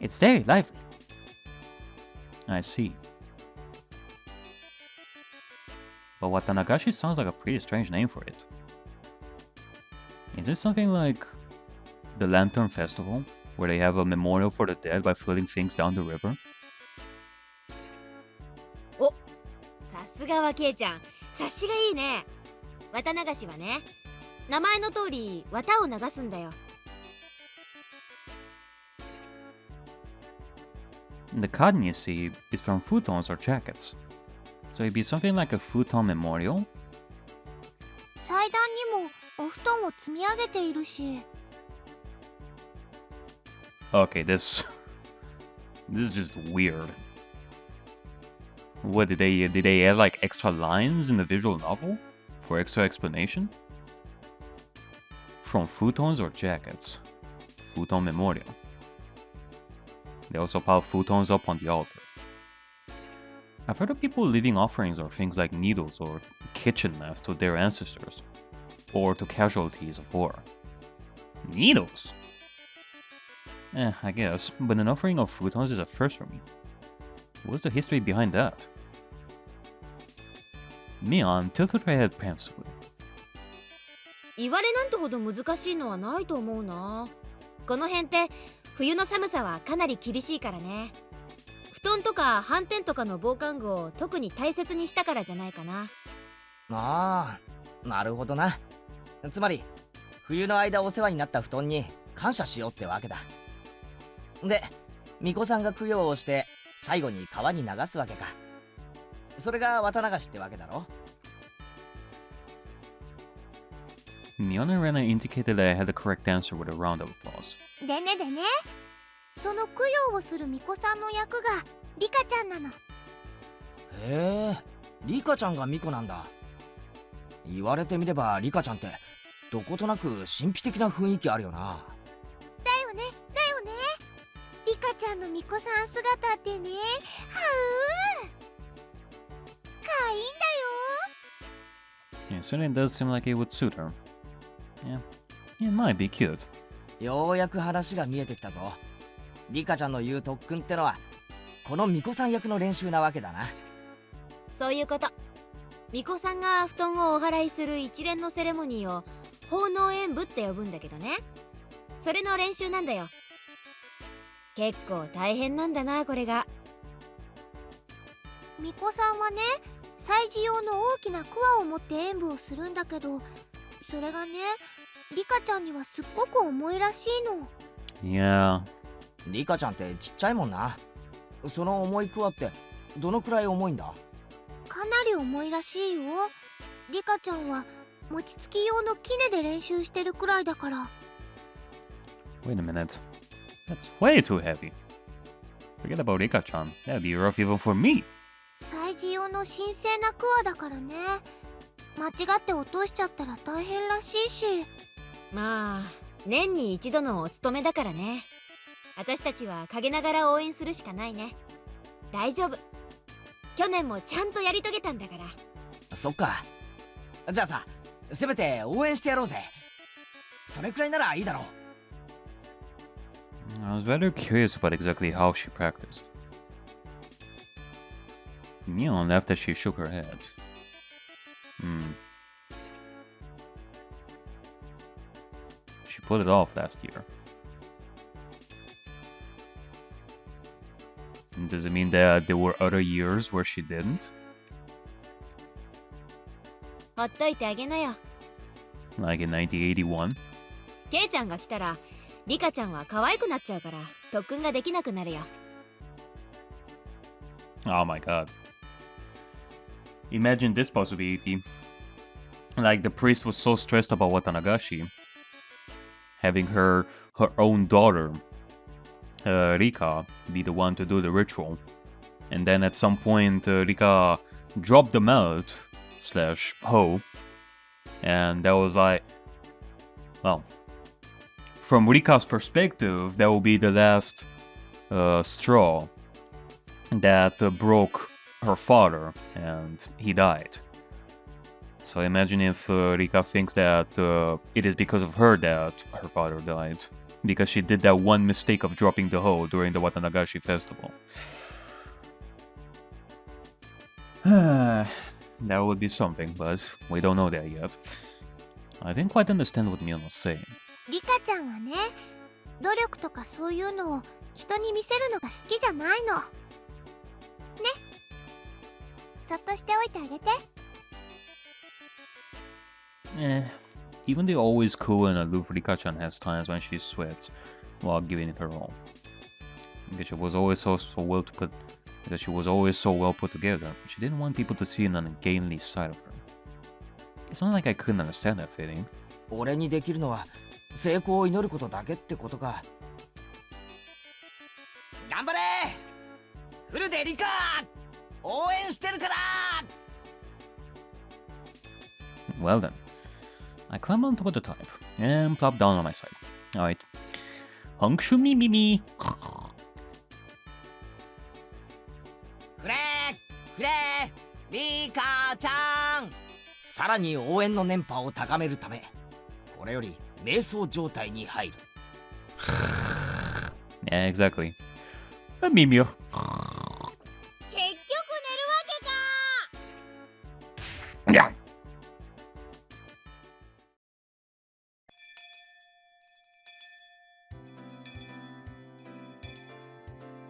It's very lively. I see. But Watanagashi sounds like a pretty strange name for it. Is this something like the Lantern Festival, where they have a memorial for the dead by floating things down the river? お、さすがはケイちゃん。察しがいいね。綿流しはね、名前の通り綿を流すんだよ。The cotton, you see, is from futons or jackets. So it'd be something like a futon memorial? 祭壇にもお布団を積み上げているし。Okay, this is just weird. What did they add like extra lines in the visual novel for extra explanation? From futons or jackets? Futon memorial. They also pile futons up on the altar. I've heard of people leaving offerings or things like needles or kitchen mats to their ancestors, or to casualties of war. Needles? I guess, but an offering of futons is a first for me. What's the history behind that? Mion tilted her head pensively. 言われなんてほど難しいのはないと思うな。この辺って冬の寒さはかなり厳しいからね。布団とか斑点とかの防寒具を特に大切にしたからじゃないかな。ああ、なるほどな。つまり冬の間お世話になった布団に感謝しようってわけだ。で、巫女さんが供養をして最後に川に流すわけか。それが綿流しってわけだろ。Mion and Rena indicated that I had the correct answer with a round of applause. でねでね、その供養をする巫女さんの役がリカちゃんなの。へえ、リカちゃんが巫女なんだ。言われてみればリカちゃんってどことなく神秘的な雰囲気あるよな。だよね、だよね。リカちゃんの巫女さん姿ってね、はうかわいいんだよ。 Yeah, it certainly does seem like it would suit her. Yeah, it might be cute. ようやく話が見えてきたぞ。リカちゃんの言う特訓ってのはこの巫女さん役の練習なわけだな。そういうこと。巫女さんが布団をお祓いする一連のセレモニーを奉納演舞って呼ぶんだけどね。それの練習なんだよ。結構大変なんだな、これが。巫女さんはね、祭事用の大きなクワを持って演舞をするんだけど、それがね、リカちゃんにはすっごく重いらしいの。Yeah. リカちゃんってちっちゃいもんな。その重いクワってどのくらい重いんだ？かなり重いらしいよ。リカちゃんは餅つき用の杵で練習してるくらいだから。 Wait a minute. That's way too heavy. Forget about Rika-chan. That'd be rough even for me. 祭事用の神聖なクワだからね。間違って落としちゃったら大変らしいし。まあ年に一度のお務めだからね。私たちは陰ながら応援するしかないね。大丈夫。去年もちゃんとやり遂げたんだから。そっか。じゃあさ、せめて応援してやろうぜ。それくらいならいいだろう。I was rather curious about exactly how she practiced. Mion laughed as she shook her head. She pulled it off last year. Does it mean that there were other years where she didn't? ほっといてあげなよ。 Like in 1981? ケイちゃんが来たらリカちゃんは可愛くなっちゃうから特訓ができなくなるよ。 Oh my god. Imagine this possibility. Like the priest was so stressed about Watanagashi having her own daughter, Rika, be the one to do the ritual. And then at some point, Rika dropped the mallet / hoe. And that was like, well, from Rika's perspective, that will be the last straw that broke her father, and he died. So imagine if Rika thinks that it is because of her that her father died. because she did that one mistake of dropping the hoe during the Watanagashi festival. That would be something, but we don't know that yet. I didn't quite understand what Mion was saying. リカちゃんはね、努力とかそういうのを人に見せるのが好きじゃないの。ね。そっとしておいてあげて。Even the always cool and aloof Rika-chan has times when she sweats while giving it her all. Because she was always so well put together, she didn't want people to see an ungainly side of her. It's not like I couldn't understand that feeling. 俺にできるのは成功を祈ることだけってことか。頑張れフルでリカ応援してるから。 Well then, I climb on top of the type and plop down on my side. Alright. Honkshu mi mi mi. フレリカちゃん、さらに応援の電波を高めるため、これより瞑想状態に入る。 Yeah, exactly. Mimir. 結局寝るわけか。 Yeah.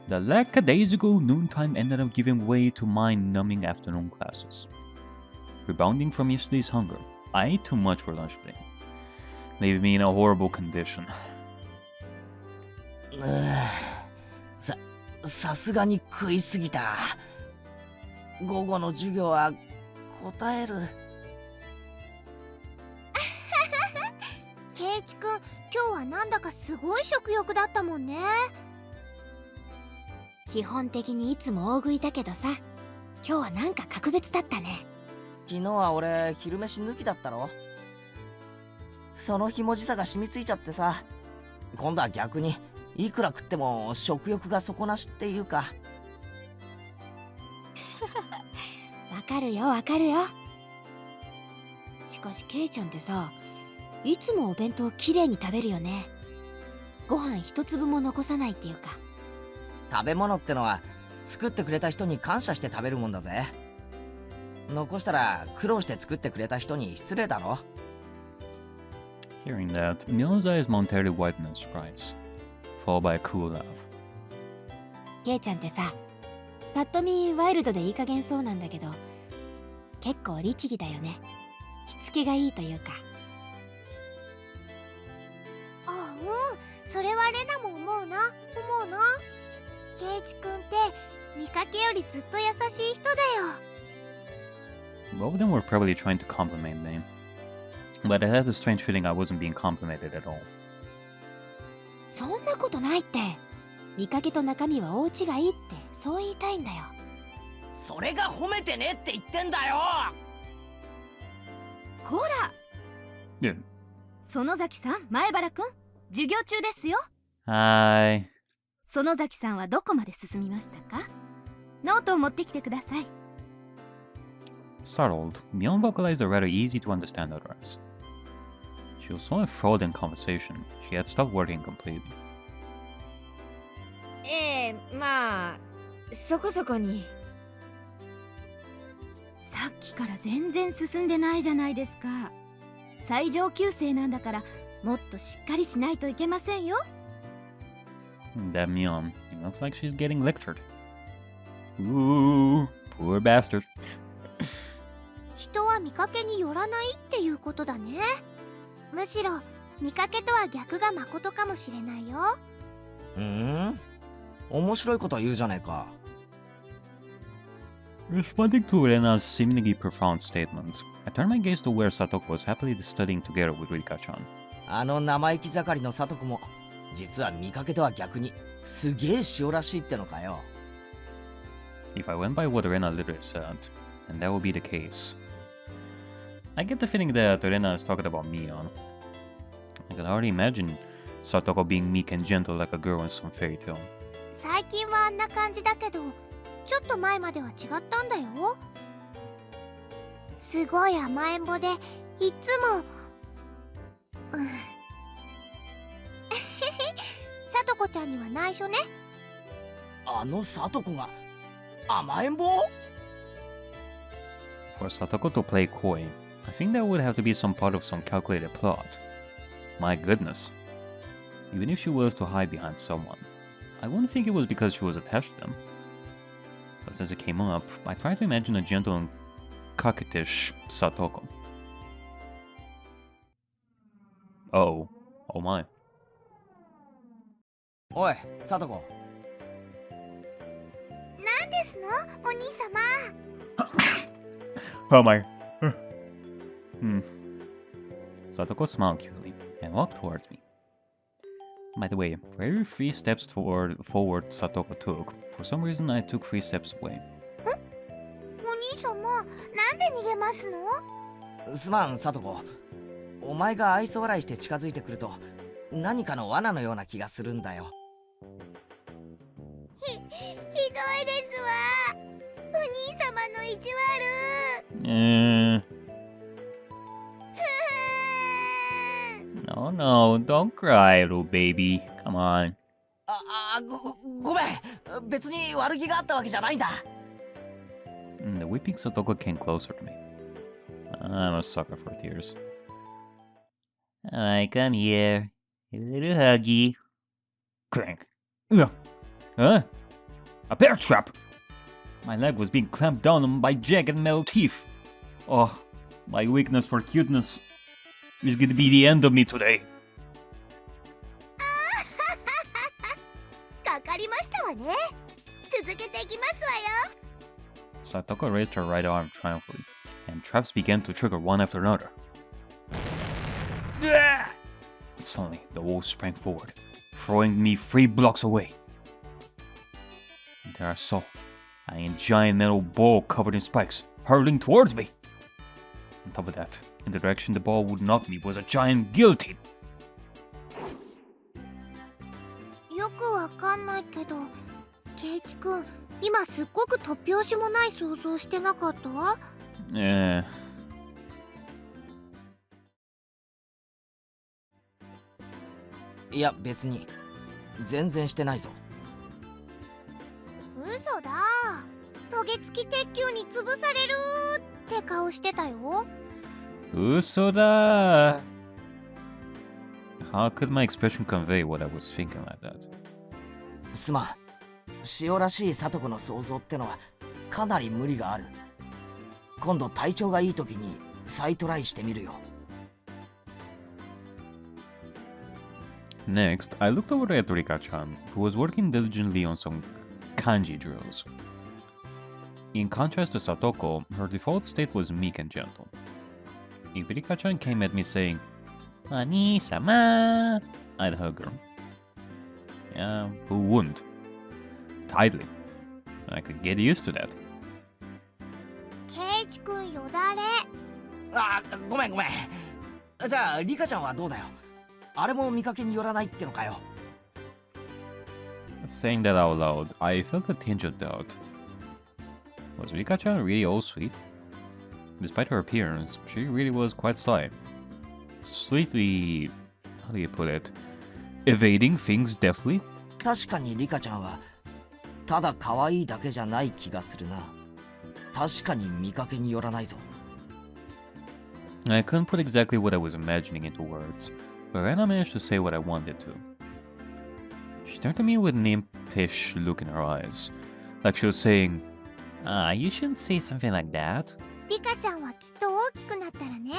The lackadaisical noontime ended up giving way to mind-numbing afternoon classes. Rebounding from yesterday's hunger, I ate too much for lunch today, leaving me in a horrible condition. さすがに食いすぎた。午後の授業は答える。ケイチくん、今日はなんだかすごい食欲だったもんね。基本的にいつも大食いだけどさ、今日はなんか格別だったね。昨日は俺昼飯抜きだったろ。そのひもじさが染みついちゃってさ、今度は逆にいくら食っても食欲が底なしっていうか。わかるよわかるよ。しかしケイちゃんってさ、いつもお弁当きれいに食べるよね。ご飯一粒も残さないっていうか。食べ物ってのは作ってくれた人に感謝して食べるもんだぜ。残したら苦労して作ってくれた人に失礼だろ。 Hearing that, Mion's eyes momentarily widened in surprise, followed by a cool laugh. ケイちゃんってさ、パッと見ワイルドでいい加減そうなんだけど、結構律儀だよね。しつけがいいというか。あ、うん、それはレナも思うな。ケイチくんって見かけよりずっと優しい人だよ。 Both of them were probably trying to compliment me, but I had the strange feeling I wasn't being complimented at all. そんなことないって。見かけと中身は大違いってそう言いたいんだよ。それが褒めてねって言ってんだよ。こら、 Yeah. 園崎さん、前原くん、授業中ですよ。Hi. 園崎さんはどこまで進みましたか？ノートを持ってきてください。 Startled, Mion vocalized a rather easy to understand utterance. She was so enthralled in conversation, she had stopped worrying completely. まあそこそこに。さっきから全然進んでないじゃないですか。最上級生なんだからもっとしっかりしないといけませんよ。 That Mion, it looks like she's getting lectured. Ooh, poor bastard. 人は見かけによらないっていうことだね。むしろ見かけとは逆がまことかもしれないよ。面白いこと言うじゃねえか。 Responding to Rena's seemingly profound statements, I turned my gaze to where Satoko was happily studying together with Rika-chan. あの生意気盛りのサトコも実は見かけとは逆にすげえ塩らしいってのかよ。 If I went by what Rena literally said, then that would be the case. I get the feeling that Rena is talking about Mion. I can already imagine Satoko being meek and gentle like a girl in some fairy tale. 最近はあんな感じだけど、ちょっと前までは違ったんだよ。すごい甘えん坊で、いつもとこちゃんには内緒ね。あのさとこが甘えん坊？ For Satoko to play coy, I think there would have to be some part of some calculated plot. My goodness. Even if she was to hide behind someone, I wouldn't think it was because she was attached to them. But since it came up, I tried to imagine a gentle and coquettish Satoko. Oh my. おい、さとこ。何ですの、お兄様。Oh my. Satoko smiled cutely and walked towards me. By the way, for every 3 steps forward Satoko took, for some reason I took 3 steps away. お兄様、なんで逃げますの？すまん、さとこ。お前が愛想笑いして近づいてくると、何かの罠のような気がするんだよ。ひどいですわ。お兄様の意地悪。No, don't cry, little baby. Come on. ごめん。別に悪気があったわけじゃないんだ。The weeping Satoko came closer to me. I'm a sucker for tears. Alright, come here. A little huggy. Clank. Ugh. Huh? A bear trap! My leg was being clamped down on by jagged metal teeth. Oh, my weakness for cuteness is going to be the end of me today. かかりましたわね。続けていきますわよ。Satoko raised her right arm triumphantly, and traps began to trigger one after another. Suddenly, the wolf sprang forward, throwing me 3 blocks away. And there I saw a giant metal ball covered in spikes, hurtling towards me. On top of that, in the direction the ball would knock me was a giant guillotine. よくわかんないけど、ケイチくん、今すっごく突拍子もない想像してなかった？いや、別に。全然してないぞ。嘘だ。トゲ付き鉄球に潰されるって顔してたよ。嘘だ. How could my expression convey what I was thinking like that? すまん。塩らしいさとこの想像ってのはかなり無理がある。今度体調がいい時に再トライしてみるよ。Next, I looked over at Rika-chan, who was working diligently on some kanji drills. In contrast to Satoko, her default state was meek and gentle. If Rika-chan came at me saying, "Ani-sama," I'd hug her. Yeah, who wouldn't? Tightly. I could get used to that. ケイチくんよだれ。ごめん。じゃあ、リカちゃんはどうだよ。あれも見かけによらないってのかよ。Saying that out loud, I felt a tinge of doubt. Was Rika-chan really all sweet? Despite her appearance, she really was quite sly. Sweetly, how do you put it, evading things deftly? 確かにリカちゃんはただ可愛いだけじゃない気がするな。確かに見かけによらないぞ。I couldn't put exactly what I was imagining into words, but Rena managed to say what I wanted to. She turned to me with an impish look in her eyes, like she was saying, you shouldn't say something like that. リカちゃんはきっと大きくなったらね、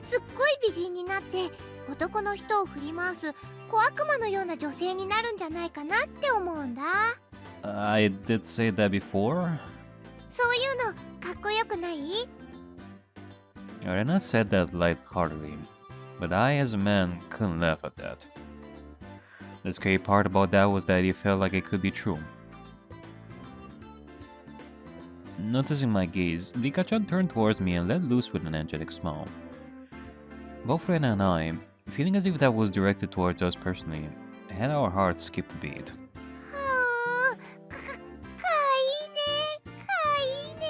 すっごい美人になって男の人を振り回す小悪魔のような女性になるんじゃないかなって思うんだ。I did say that before. そういうのかっこよくない？ Rena said that lightheartedly, but I as a man couldn't laugh at that. The scary part about that was that it felt like it could be true. Noticing my gaze, Rika-chan turned towards me and let loose with an angelic smile. Both Rena and I, feeling as if that was directed towards us personally, had our hearts skip a beat. かいいね、かいいね。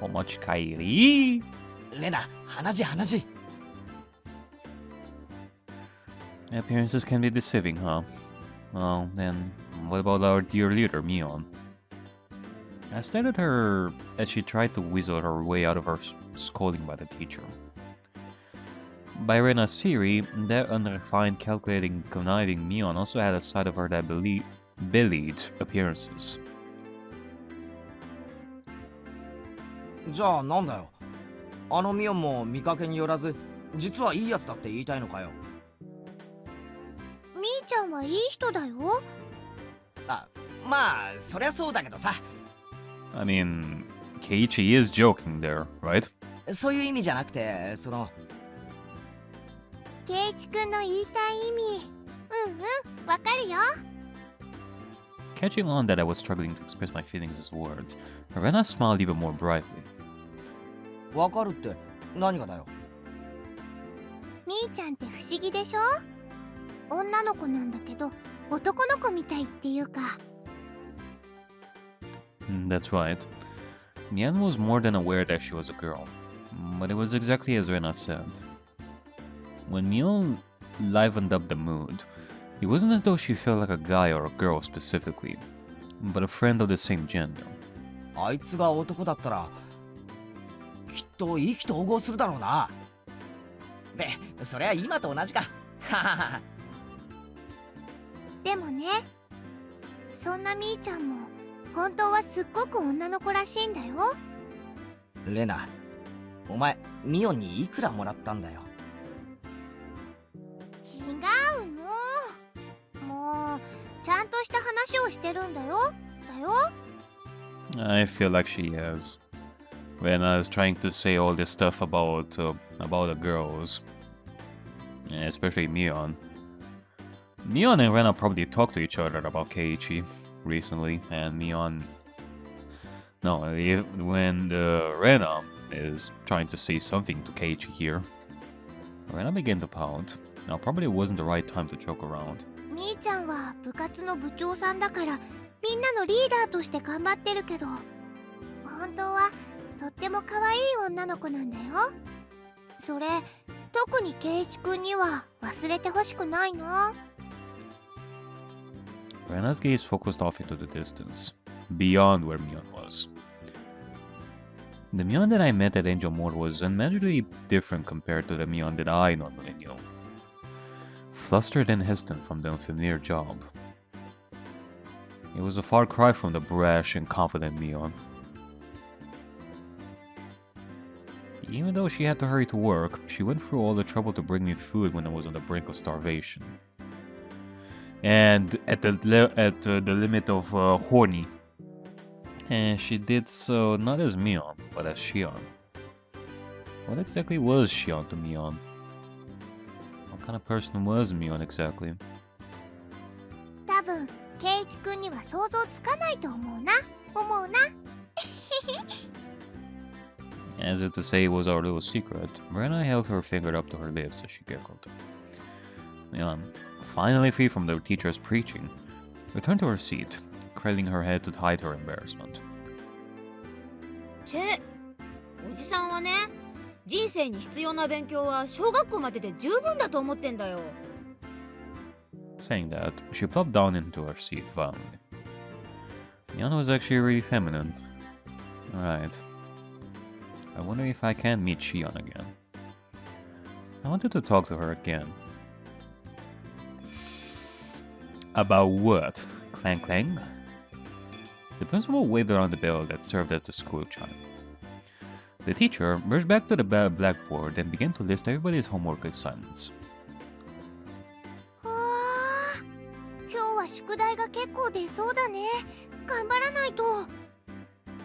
お持ち帰り。レナ、話。Appearances can be deceiving, huh? Well, then, what about our dear leader, Mion? I stared at her as she tried to weasel her way out of her scolding by the teacher. By Rena's theory, that unrefined, calculating, conniving Mion also had a side of her that bellied appearances. じゃあなんだよ。あのミオンも見かけによらず、実はいいやつだって言いたいのかよ。みーちゃんはいい人だよ。あ、まあ、そりゃそうだけどさ。I mean, Keiichi is joking there, right? そういう意味じゃなくて、その。圭一くんの言いたい意味。わかるよ。Catching on that I was struggling to express my feelings as words, Rena smiled even more brightly. わかるって何がだよ。みーちゃんって不思議でしょ。女の子なんだけど男の子みたいっていうか。That's right. Mian was more than aware that she was a girl, but it was exactly as Rena said. When Mion livened up the mood, it wasn't as though she felt like a guy or a girl specifically, but a friend of the same gender. あいつが男だったらきっと意気投合するだろうな。で、そりゃ今と同じか。でもね、そんなみーちゃんも本当はすっごく女の子らしいんだよ。レナ、お前ミオンにいくらもらったんだよ。違うの。もうちゃんとした話をしてるんだよ。I feel like she is. Rena is trying to say all this stuff about the girls, especially Mion. Mion and Rena probably talked to each other about Keiichi recently, and Mion. No, when Rena is trying to say something to Keiichi here, Rena began to pout. Now, probably it wasn't the right time to joke around. みーちゃんは部活の部長さんだからみんなのリーダーとして頑張ってるけど、本当はとっても可愛い女の子なんだよ。それ特に圭一くんには忘れてほしくないな。Rena's gaze focused off into the distance, beyond where Mion was. The Mion that I met at Angel Mode was unmeasurably different compared to the Mion that I normally knew. Flustered and hesitant from the unfamiliar job. It was a far cry from the brash and confident Mion. Even though she had to hurry to work, she went through all the trouble to bring me food when I was on the brink of starvation. And at the limit of horny. And she did so not as Mion, but as Shion. What exactly was Shion to Mion? What kind of person was Mion exactly? 多分圭一くんには想像つかないと思うな。As if to say it was our little secret, Rena held her finger up to her lips as she giggled. Mion, finally free from the teacher's preaching, returned to her seat, cradling her head to hide her embarrassment. おじさんはね、人生に必要な勉強は小学校までで十分だと思ってんだよ。Saying that, she plopped down into her seat violently. Mion was actually really feminine. Right. I wonder if I can meet Shion again. I wanted to talk to her again. About what? Clang clang? The principal waved around the bell that served as the school chime. The teacher rushed back to the blackboard and began to list everybody's homework in silence. 今日は宿題が結構出そうだね。頑張らないと。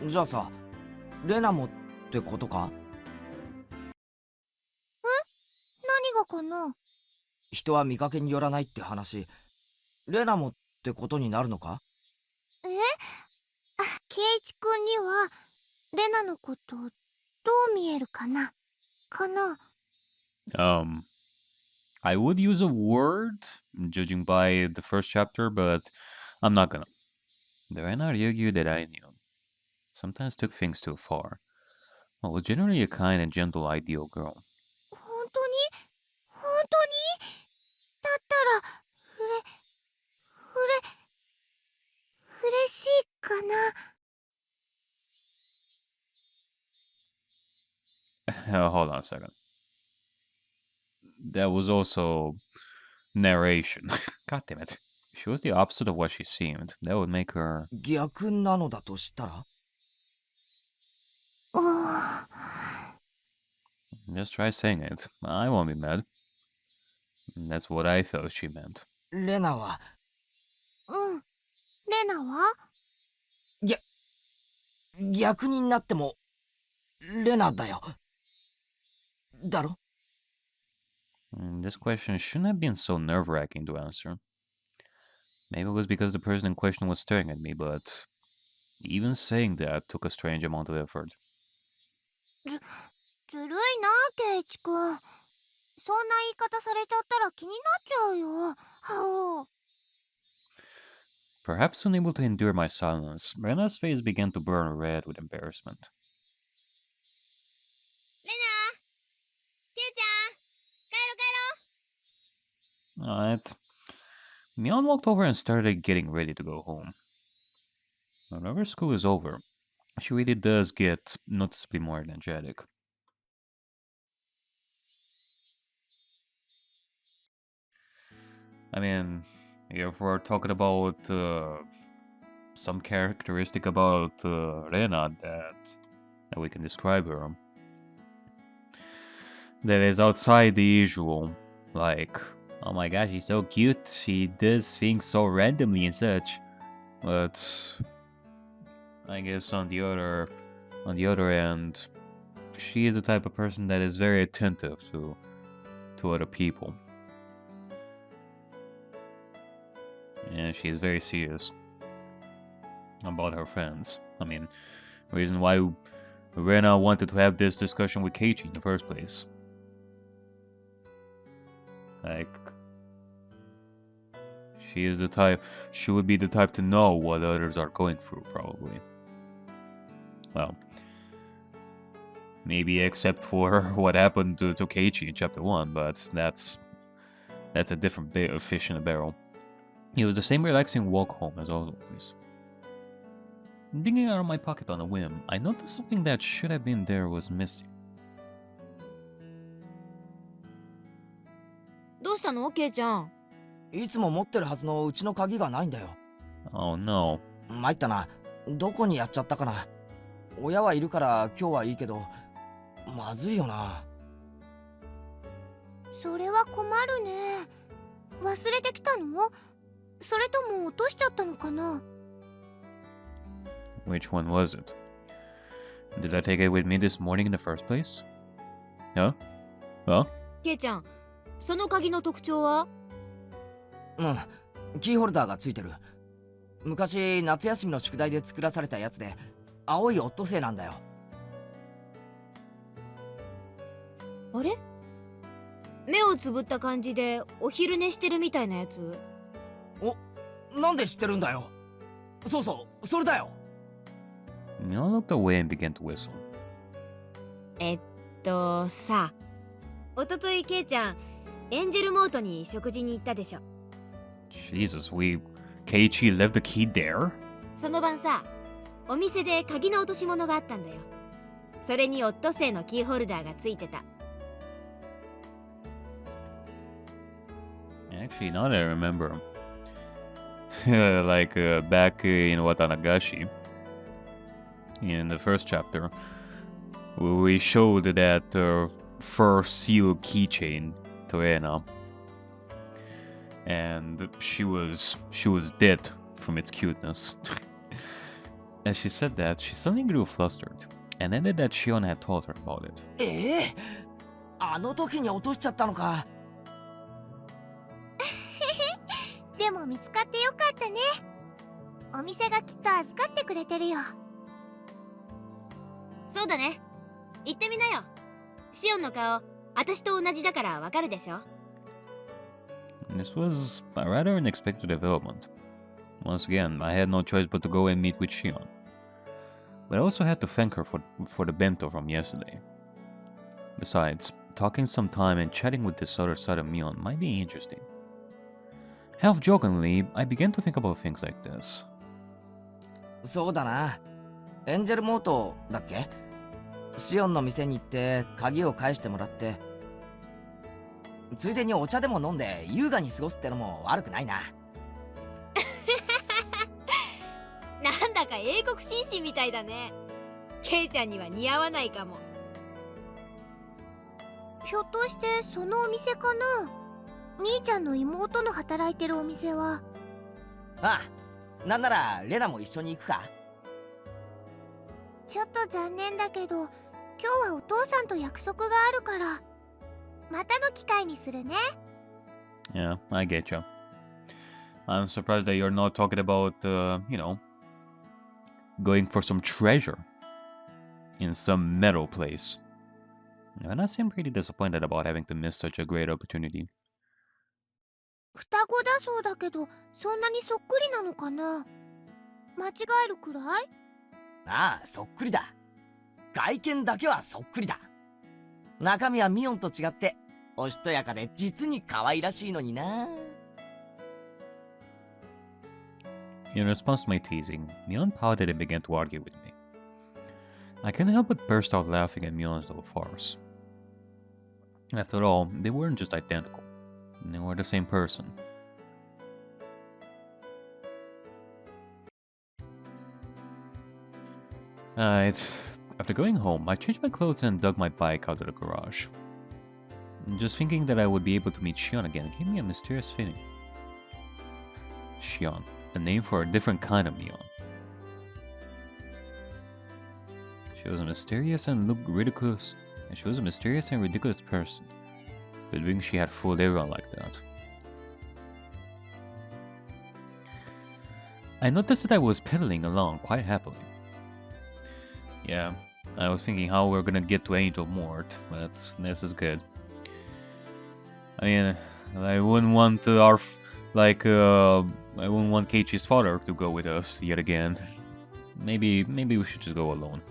じゃあさ、レナもってことか？何がかな。人は見かけによらないって話、レナもってことになるのか？圭一くんにはレナのことどう見えるかな。I would use a word, judging by the first chapter, but I'm not gonna. The Ariakey that I knew sometimes took things too far. I was generally a kind and gentle ideal girl. 本当にだったらフ Hold on a second. That was also narration. God damn it. She was the opposite of what she seemed. That would make her... 逆なのだとしたら Just try saying it. I won't be mad. That's what I felt she meant. レナはレナは逆になってもレナだよ。だろ This question shouldn't have been so nerve-wracking to answer. Maybe it was because the person in question was staring at me, but even saying that took a strange amount of effort. ずるいな、ケイチくん。そんな言い方されちゃったら気になっちゃうよ。はお。 Perhaps unable to endure my silence, Rena's face began to burn red with embarrassment. レナケイちゃん帰ろ帰ろ Alright. Mion walked over and started getting ready to go home. Whenever school is over, she really does get noticeably more energetic. I mean, if we're talking about some characteristic about Rena that we can describe her, that is outside the usual, like, oh my gosh, she's so cute, she does things so randomly and such, but I guess on the other end, she is the type of person that is very attentive to other people. And she is very serious about her friends. I mean, the reason why Rena wanted to have this discussion with Keiichi in the first place. Like, she is the type, she would be the type to know what others are going through, probably. Well, maybe except for what happened to Keiichi in chapter 1, but that's a different fish in a barrel. It was the same relaxing walk home as always. Digging out of my pocket on a whim, I noticed something that should have been there was missing. どうしたのケイちゃん。いつも持ってるはずのうちの鍵がないんだよ。 Oh no. 参ったな。どこにやっちゃったかな。親はいるから今日はいいけど、まずいよな。それは困るね。忘れてきたの？それとも落としちゃったのかな？ Which one was it? Did I take it with me this morning in the first place? Huh? Huh? ケイちゃん、その鍵の特徴は？うん、キーホルダーがついてる。昔夏休みの宿題で作らされたやつで、青いオットセイなんだよ。あれ？目をつぶった感じでお昼寝してるみたいなやつ？お、なんで知ってるんだよ。そうそう、それだよ。Mion looked away and began to whistle. さ、おとといケイちゃん、エンジェルモートに食事に行ったでしょ。Jesus, Keiichi left the key there? その晩さ、お店で鍵の落とし物があったんだよ。それにオットセイのキーホルダーがついてた。Actually, now that I remember, like back in Watanagashi, in the first chapter, we showed that first seal keychain to Rena, and she was dead from its cuteness. As she said that, she suddenly grew flustered, and added that Shion had told her about it. あの時に落としちゃったのか。でも見つかってよかったね。お店がきっと預かってくれてるよ。そうだね。行ってみなよ。シオンの顔、私と同じだからわかるでしょ。This was a rather unexpected development. Once again, I had no choice but to go and meet with Shion. But I also had to thank her for the bento from yesterday. Besides, talking some time and chatting with this other side of Mion might be interesting. Half-jokingly, I began to think about things like this. そうだな。エンジェルモートだっけ？シオンの店に行って鍵を返してもらって、ついでにお茶でも飲んで優雅に過ごすってのも悪くないな。なんだか英国紳士みたいだね。ケイちゃんには似合わないかも。ひょっとしてそのお店かな。兄ちゃんの妹の働いてるお店は。ああ、なんならレナも一緒に行くか。ちょっと残念だけど今日はお父さんと約束があるからまたの機会にするね。 Yeah, I get you. I'm surprised that you're not talking about, going for some treasure in some metal place. And I seem pretty disappointed about having to miss such a great opportunity. 双子だそうだけどそんなにそっくりなのかな。間違えるくらい？ああ、そっくりだ。外見だけはそっくりだ。中身はミオンと違っておしとやかで実に可愛らしいのにな。In response to my teasing, Mion pouted and began to argue with me. I couldn't help but burst out laughing at Mion's little farce. After all, they weren't just identical. They were the same person. After going home, I changed my clothes and dug my bike out of the garage. Just thinking that I would be able to meet Shion again gave me a mysterious feeling. Shion, a name for a different kind of Mion. She was a mysterious and ridiculous person, believing she had fooled everyone like that. I noticed that I was pedaling along quite happily. Yeah, I was thinking how we're gonna get to Angel Mort, but this is good. I mean, I wouldn't want I wouldn't want Keiichi's father to go with us yet again. Maybe we should just go alone.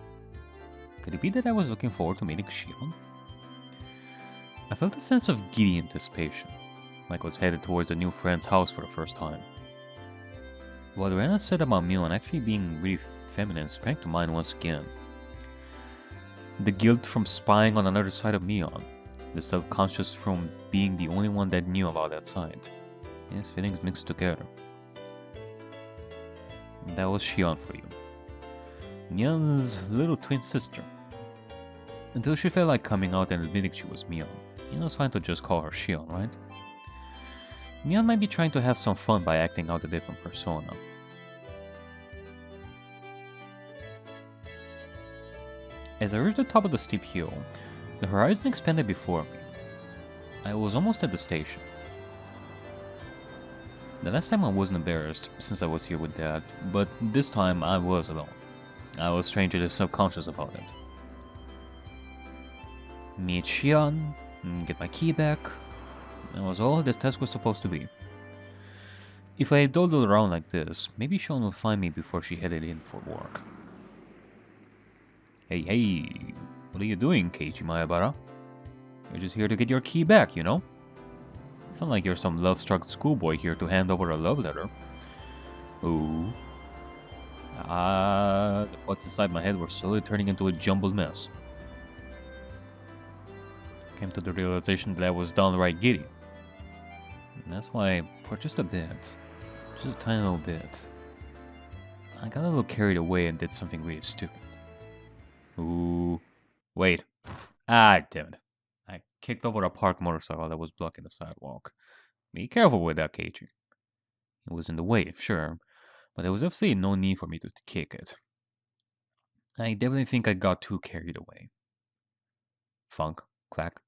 Could it be that I was looking forward to meeting Shion? I felt a sense of giddy anticipation, like I was headed towards a new friend's house for the first time. What Rena said about Mion actually being really feminine sprang to mind once again. The guilt from spying on another side of Mion, the self-conscious from being the only one that knew about that side. His feelings mixed together. That was Shion for you. Mion's little twin sister. Until she felt like coming out and admitting she was Mion. It was fine to just call her Shion, right? Mion might be trying to have some fun by acting out a different persona. As I reached the top of the steep hill, the horizon expanded before me. I was almost at the station. The last time I wasn't embarrassed, since I was here with Dad, but this time I was alone. I was strangely subconscious about it. Meet Shion, get my key back. That was all this task was supposed to be. If I dawdled around like this, maybe Shion would find me before she headed in for work. Hey, what are you doing, Keiichi Maebara? You're just here to get your key back, you know? It's not like you're some love-struck schoolboy here to hand over a love letter. Ooh. The thoughts inside my head were slowly turning into a jumbled mess. I came to the realization that I was downright giddy. And that's why, for just a bit, just a tiny little bit, I got a little carried away and did something really stupid. Ooh. Wait. Ah, damn it. I kicked over a parked motorcycle that was blocking the sidewalk. Be careful with that, Keiichi. It was in the way, sure, but there was absolutely no need for me to kick it. I definitely think I got too carried away. Funk. Clack.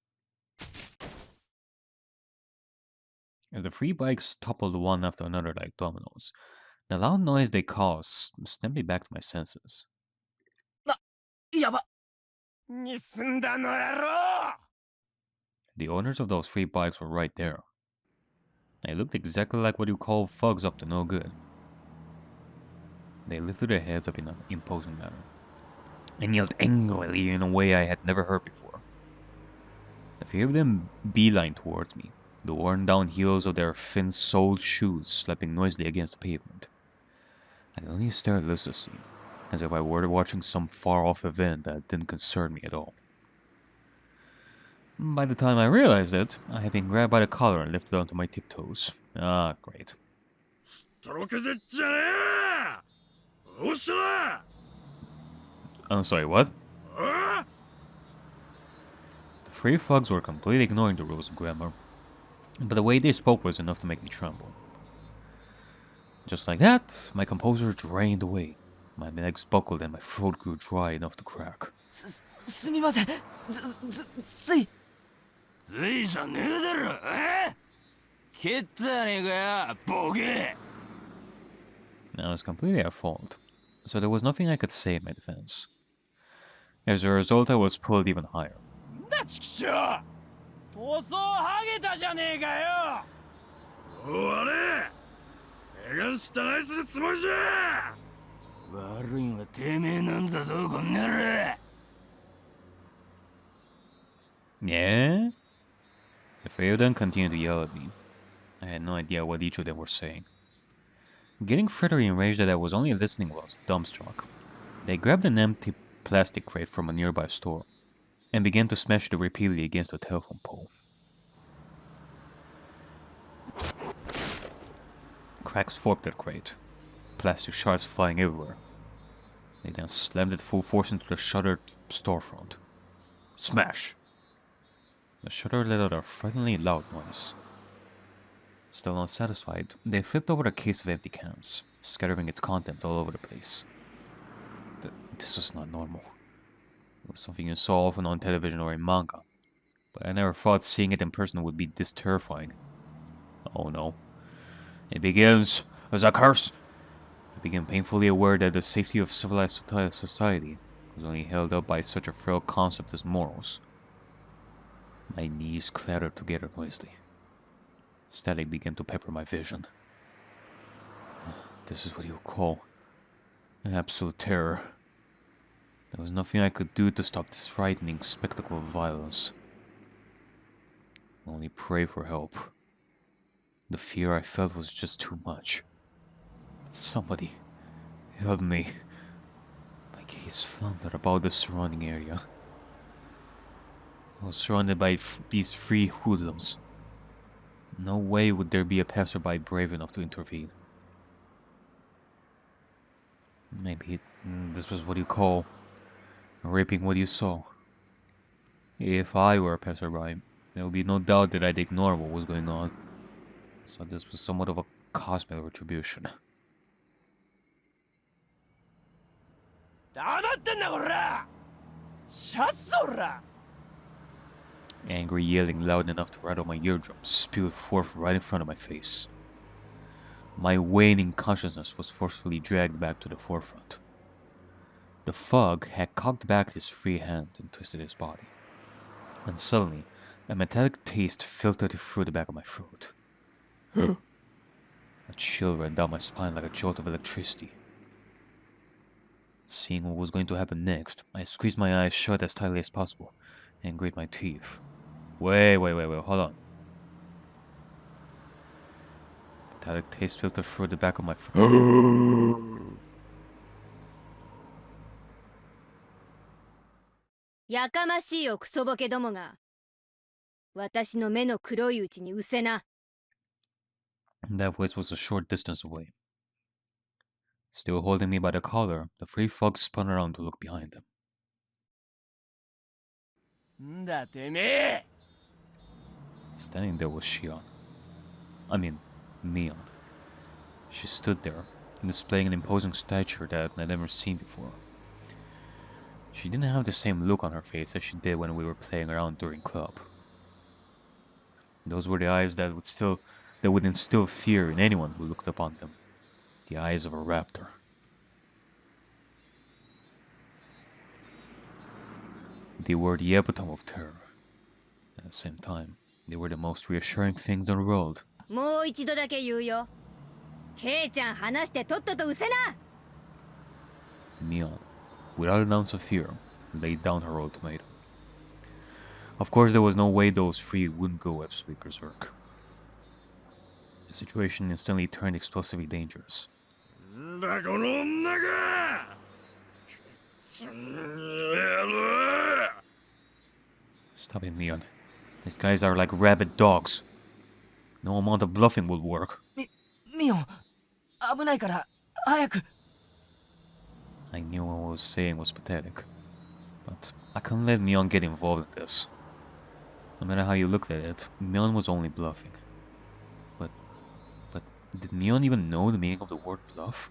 As the three bikes toppled one after another like dominoes, the loud noise they caused snapped me back to my senses. Yaba! The owners of those three bikes were right there. They looked exactly like what you call thugs up to no good. They lifted their heads up in an imposing manner, and yelled angrily in a way I had never heard before. The three of them beelined towards me, the worn-down heels of their thin-soled shoes slapping noisily against the pavement. I could only stare listlessly, as if I were watching some far-off event that didn't concern me at all. By the time I realized it, I had been grabbed by the collar and lifted onto my tiptoes. Ah, great. I'm sorry, what? The three thugs were completely ignoring the rules of grammar, but the way they spoke was enough to make me tremble. Just like that, my composure drained away. My legs buckled and my throat grew dry enough to crack. すみません。つい。ついじゃねえだろ、蹴ったやねえかよ、ボケ。 Now, it was completely our fault, so there was nothing I could say in my defense. As a result, I was pulled even higher. なちくしょう、塗装剥げたじゃねえかよ。おあれ、手が下ないするつもりじゃ。悪いのはてめえなんだぞ、こんな野郎。 Yeah? The three of them continued to yell at me. I had no idea what each of them were saying. Getting further enraged that I was only listening while dumbstruck, they grabbed an empty plastic crate from a nearby store and began to smash it repeatedly against a telephone pole. Cracks forked the crate, plastic shards flying everywhere. They then slammed it full force into the shuttered storefront. Smash! The shutter let out a frighteningly loud noise. Still unsatisfied, they flipped over a case of empty cans, scattering its contents all over the place. This was not normal. It was something you saw often on television or in manga, but I never thought seeing it in person would be this terrifying. Oh no. It begins as a curse. I became painfully aware that the safety of civilized society was only held up by such a frail concept as morals. My knees clattered together noisily. Static began to pepper my vision. This is what you call absolute terror. There was nothing I could do to stop this frightening spectacle of violence. Only pray for help. The fear I felt was just too much. Somebody help me. My gaze floundered about the surrounding area. I was surrounded by these three hoodlums. No way would there be a passerby brave enough to intervene. Maybe this was what you call reaping what you sow. If I were a passerby, there would be no doubt that I'd ignore what was going on. So this was somewhat of a cosmic retribution. 黙ってんなこら。シャッソら。 Angry yelling loud enough to rattle my eardrums spewed forth right in front of my face. My waning consciousness was forcefully dragged back to the forefront. The thug had cocked back his free hand and twisted his body. And suddenly, a metallic taste filtered through the back of my throat. A chill ran down my spine like a jolt of electricity. Seeing what was going to happen next, I squeezed my eyes shut as tightly as possible and grit my teeth. Wait, hold on. Metallic taste filtered through the back of my throat. やかましいよクソボケどもが。私の目の黒いうちに失せな。 That voice was a short distance away. Still holding me by the collar, the three thugs spun around to look behind them. んだてめえ。 Standing there was Shion. Mion. She stood there, displaying an imposing stature that I'd never seen before. She didn't have the same look on her face as she did when we were playing around during club. Those were the eyes that would instill fear in anyone who looked upon them. The eyes of a raptor. They were the epitome of terror. At the same time, they were the most reassuring things in the world. もう一度だけ言うよ。ケイちゃん話してとっとと失せな。 Mion, without an ounce of fear, laid down her ultimatum. Of course, there was no way those three wouldn't go absolutely berserk. The situation instantly turned explosively dangerous. どだこの女が。Stop it, Mion. These guys are like rabid dogs. No amount of bluffing will work. ミオン、危ないから早く。 I knew what I was saying was pathetic. But I couldn't let Mion get involved in this. No matter how you looked at it, Mion was only bluffing. But did Mion even know the meaning of the word bluff?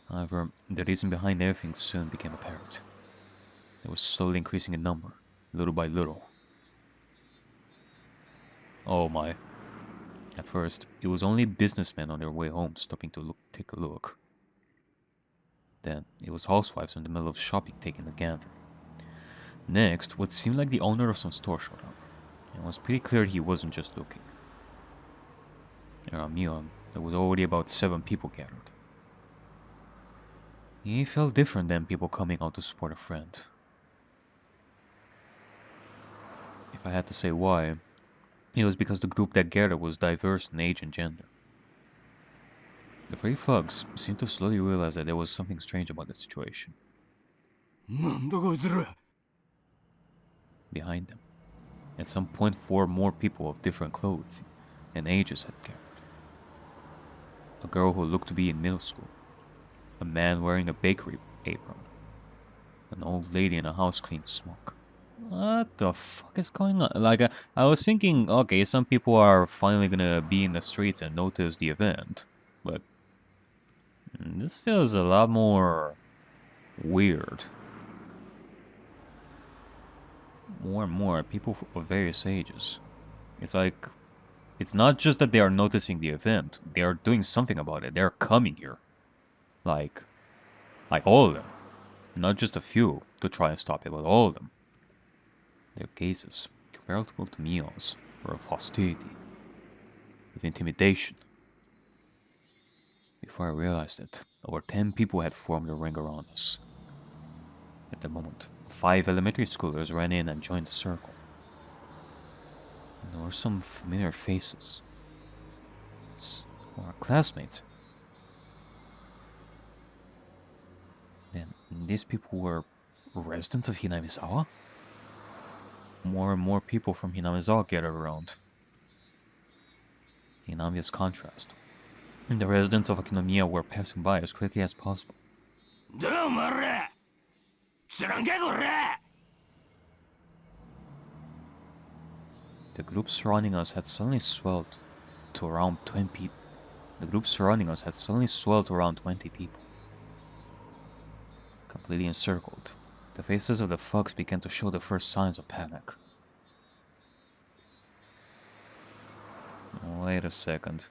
However, the reason behind everything soon became apparent. It was slowly increasing in number, little by little. Oh my. At first, it was only businessmen on their way home stopping to take a look. Then, it was housewives in the middle of shopping taking a gander. Next, what seemed like the owner of some store showed up. It was pretty clear he wasn't just looking. Around Mion, there was already about 7 people gathered. He felt different than people coming out to support a friend. If I had to say why, it was because the group that gathered was diverse in age and gender. The 3 thugs seemed to slowly realize that there was something strange about the situation. なんだこいつら。 Behind them, at some point 4 more people of different clothes and ages had gathered. A girl who looked to be in middle school, a man wearing a bakery apron, an old lady in a house cleaning smoke. What the fuck is going on? Like, I was thinking, okay, some people are finally gonna be in the streets and notice the event, but this feels a lot more weird. More and more people of various ages. It's like, it's not just that they are noticing the event, they are doing something about it. They're coming here. Like all of them. Not just a few to try and stop it, but all of them. Their gazes, comparable to Mion's, were of hostility, of intimidation. Before I realized it, over 10 people had formed a ring around us. At the moment, 5 elementary schoolers ran in and joined the circle. And there were some familiar faces. Our classmates. Then these people were residents of Hinamizawa? More and more people from Hinamizawa gathered around. In obvious contrast, the residents of Akinomiya were passing by as quickly as possible. どうもおら。知らんかこら。 The group surrounding us had suddenly swelled to around 20 people. The group surrounding us had suddenly swelled to around 20 people. Completely encircled, the faces of the thugs began to show the first signs of panic. Wait a second.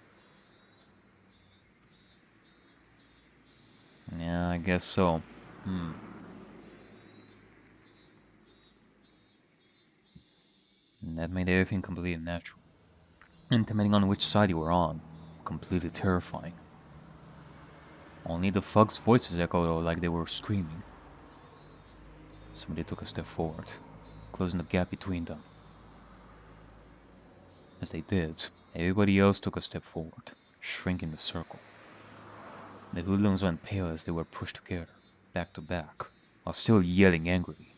Yeah, I guess so. And that made everything completely natural. And depending on which side you were on, completely terrifying. Only the thugs' voices echoed like they were screaming. Somebody took a step forward, closing the gap between them. As they did, everybody else took a step forward, shrinking the circle. The hoodlums went pale as they were pushed together, back to back, while still yelling angrily.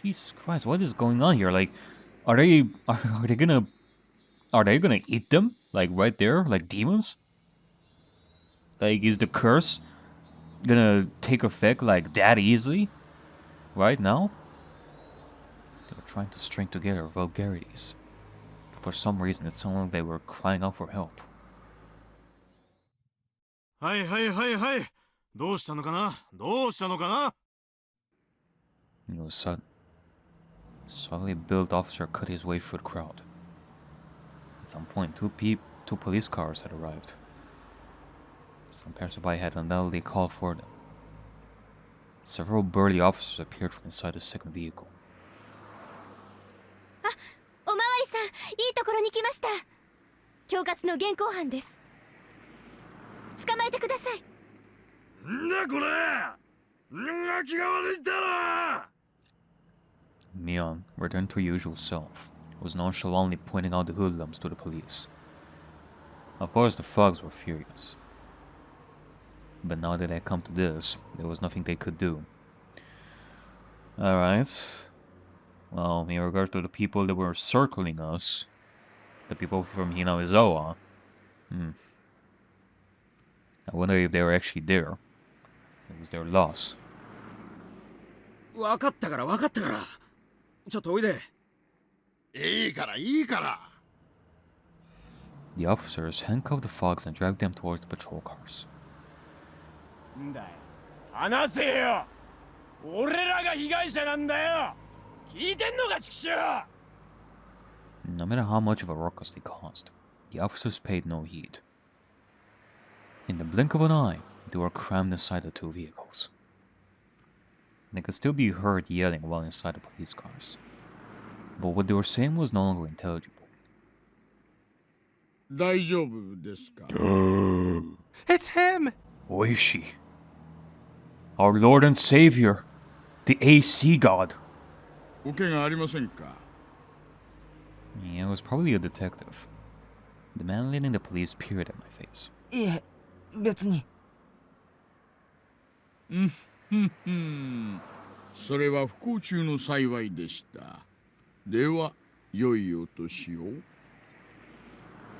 Jesus Christ, what is going on here? Like, are they gonna eat them? Like right there, like demons? Like, is the curse gonna take effect like that easily? Right now? They were trying to string together vulgarities. But for some reason, it sounded like they were crying out for help. はいはいはいはい。どうしたのかな。どうしたのかな。 It was sudden. A solidly built officer cut his way through the crowd. At some point, two police cars had arrived. Some passerby had undoubtedly called for them. Several burly officers appeared from inside the second vehicle. あ、おまわりさん、いいところに来ました。恐喝の現行犯です。捕まえてください。んだこれ。気が悪いったら。 Mion, returned to her usual self, was nonchalantly pointing out the hoodlums to the police. Of course, the thugs were furious. But now that it had come to this, there was nothing they could do. Alright. Well, in regard to the people that were circling us, the people from Hinamizawa, I wonder if they were actually there. It was their loss. わかったからわかったから。ちょっとおいで。いいからいいから。 The officers handcuffed the thugs and dragged them towards the patrol cars. んだよ。話せよ。俺らが被害者なんだよ。聞いてんのか、チキショウ。 No matter how much of a ruckus they caused, the officers paid no heed. In the blink of an eye, they were crammed inside the two vehicles. They could still be heard yelling while inside the police cars. But what they were saying was no longer intelligible. 大丈夫ですか? It's him! Oishi. Our Lord and Savior, the AC God. お怪我ありませんか? Yeah, it was probably a detective. The man leading the police peered at my face. いえ、別に。それは不幸中の幸いでした。では、良いお年を。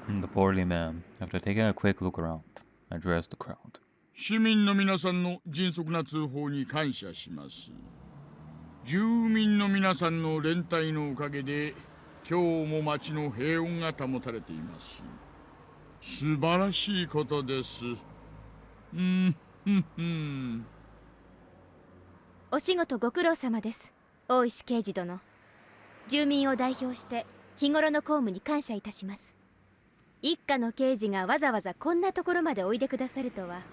The poorly man, after taking a quick look around, addressed the crowd. 市民の皆さんの迅速な通報に感謝します。住民の皆さんの連帯のおかげで、今日も町の平穏が保たれています。素晴らしいことです。お仕事ご苦労様です、大石刑事殿。住民を代表して日頃の公務に感謝いたします。一課の刑事がわざわざこんなところまでおいでくださるとは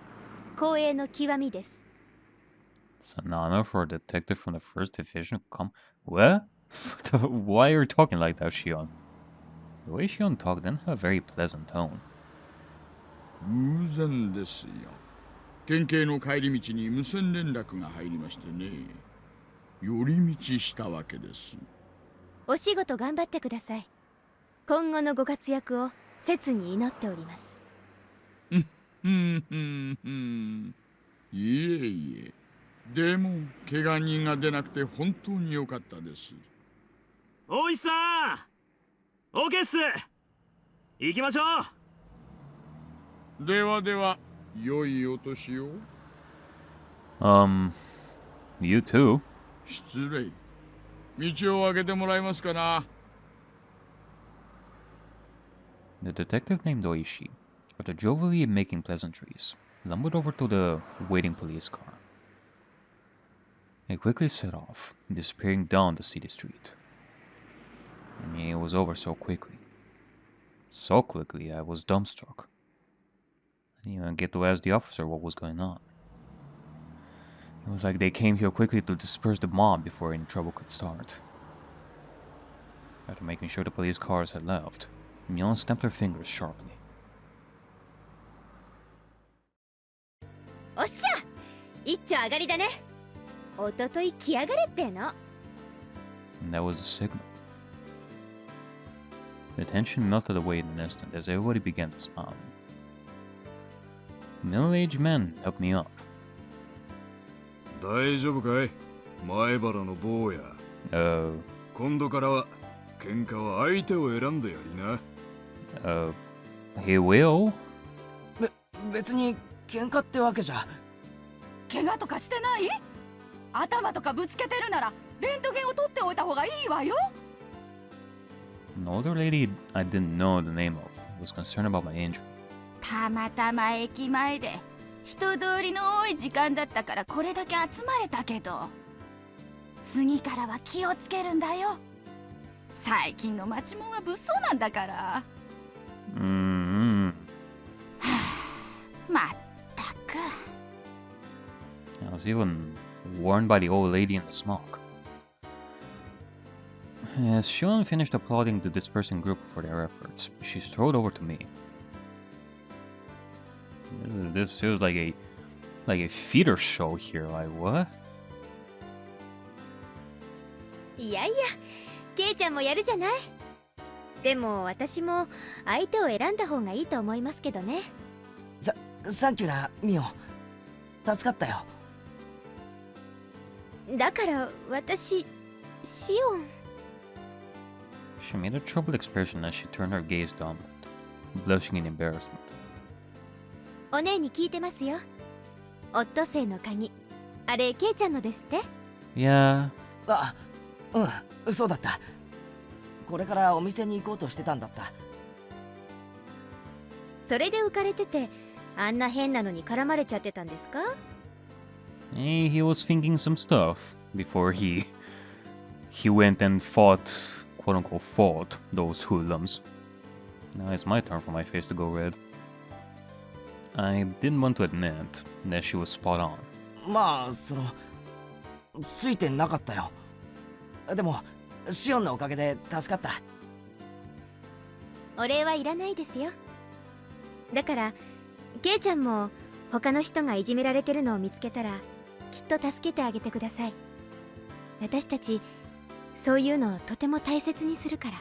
光栄の極みです。 It's an honor for a detective from the first division to come. What? Why are you talking like that, Shion? The way Shion talked didn't have a very pleasant tone. 偶然ですよ。県警の帰り道に無線連絡が入りましてね。寄り道したわけです。お仕事頑張ってください。今後のご活躍を切に祈っております。いえいえ。でも怪我人が出なくて本当に良かったです。おいさん、オーケーっす。行きましょう。ではでは、良いお年を。You too. 失礼。道を開けてもらえますかな。 The detective named Oishi, after jovially making pleasantries, lumbered over to the waiting police car. He quickly set off, disappearing down the city street. I mean, it was over so quickly. So quickly, I was dumbstruck. I didn't even get to ask the officer what was going on. It was like they came here quickly to disperse the mob before any trouble could start. After making sure the police cars had left, Mion snapped her fingers sharply. おっしゃ、一丁上がりだね。おととい来やがれっての。 And that was the signal. The tension melted away in an instant as everybody began to smile. The middle-aged man helped me up. 大丈夫かい、前原の坊や。今度からは喧嘩は相手を選んでやりな。He will? 別に喧嘩ってわけじゃ。怪我とかしてない？頭とかぶつけてるならレントゲンを取っておいた方がいいわよ。 An older lady I didn't know the name of was concerned about my injury. たまたま駅前で人通りの多い時間だったからこれだけ集まれたけど、次からは気をつけるんだよ。最近の町もんは物騒なんだから。まったく。 I was even warned by the old lady in the smoke. As Shion finished applauding the dispersing group for their efforts, she strode over to me. This feels like a theater show here. Like what? いやいや、ケイちゃんもやるじゃない。でも私も相手を選んだ方がいいと思いますけどね。サンキューなミオン、助かったよ。だから私、シオン。 She made a troubled expression as she turned her gaze downward, blushing in embarrassment. お姉に聞いてますよ。オットセイの鍵、あれケイちゃんのですって？ Yeah. あ、うん、そうだった。これからお店に行こうとしてたんだった。それで浮かれてて、あんな変なのに絡まれちゃってたんですか？ He was thinking some stuff before he went and fought, quote unquote, fought those hoodlums. Now it's my turn for my face to go red. I didn't want to admit that she was spot on. まあ、ついてなかったよ。でも、シオンのおかげで助かった。お礼はいらないですよ。だからケイちゃんも他の人がいじめられてるのを見つけたらきっと助けてあげてください。私たちそういうのをとても大切にするから。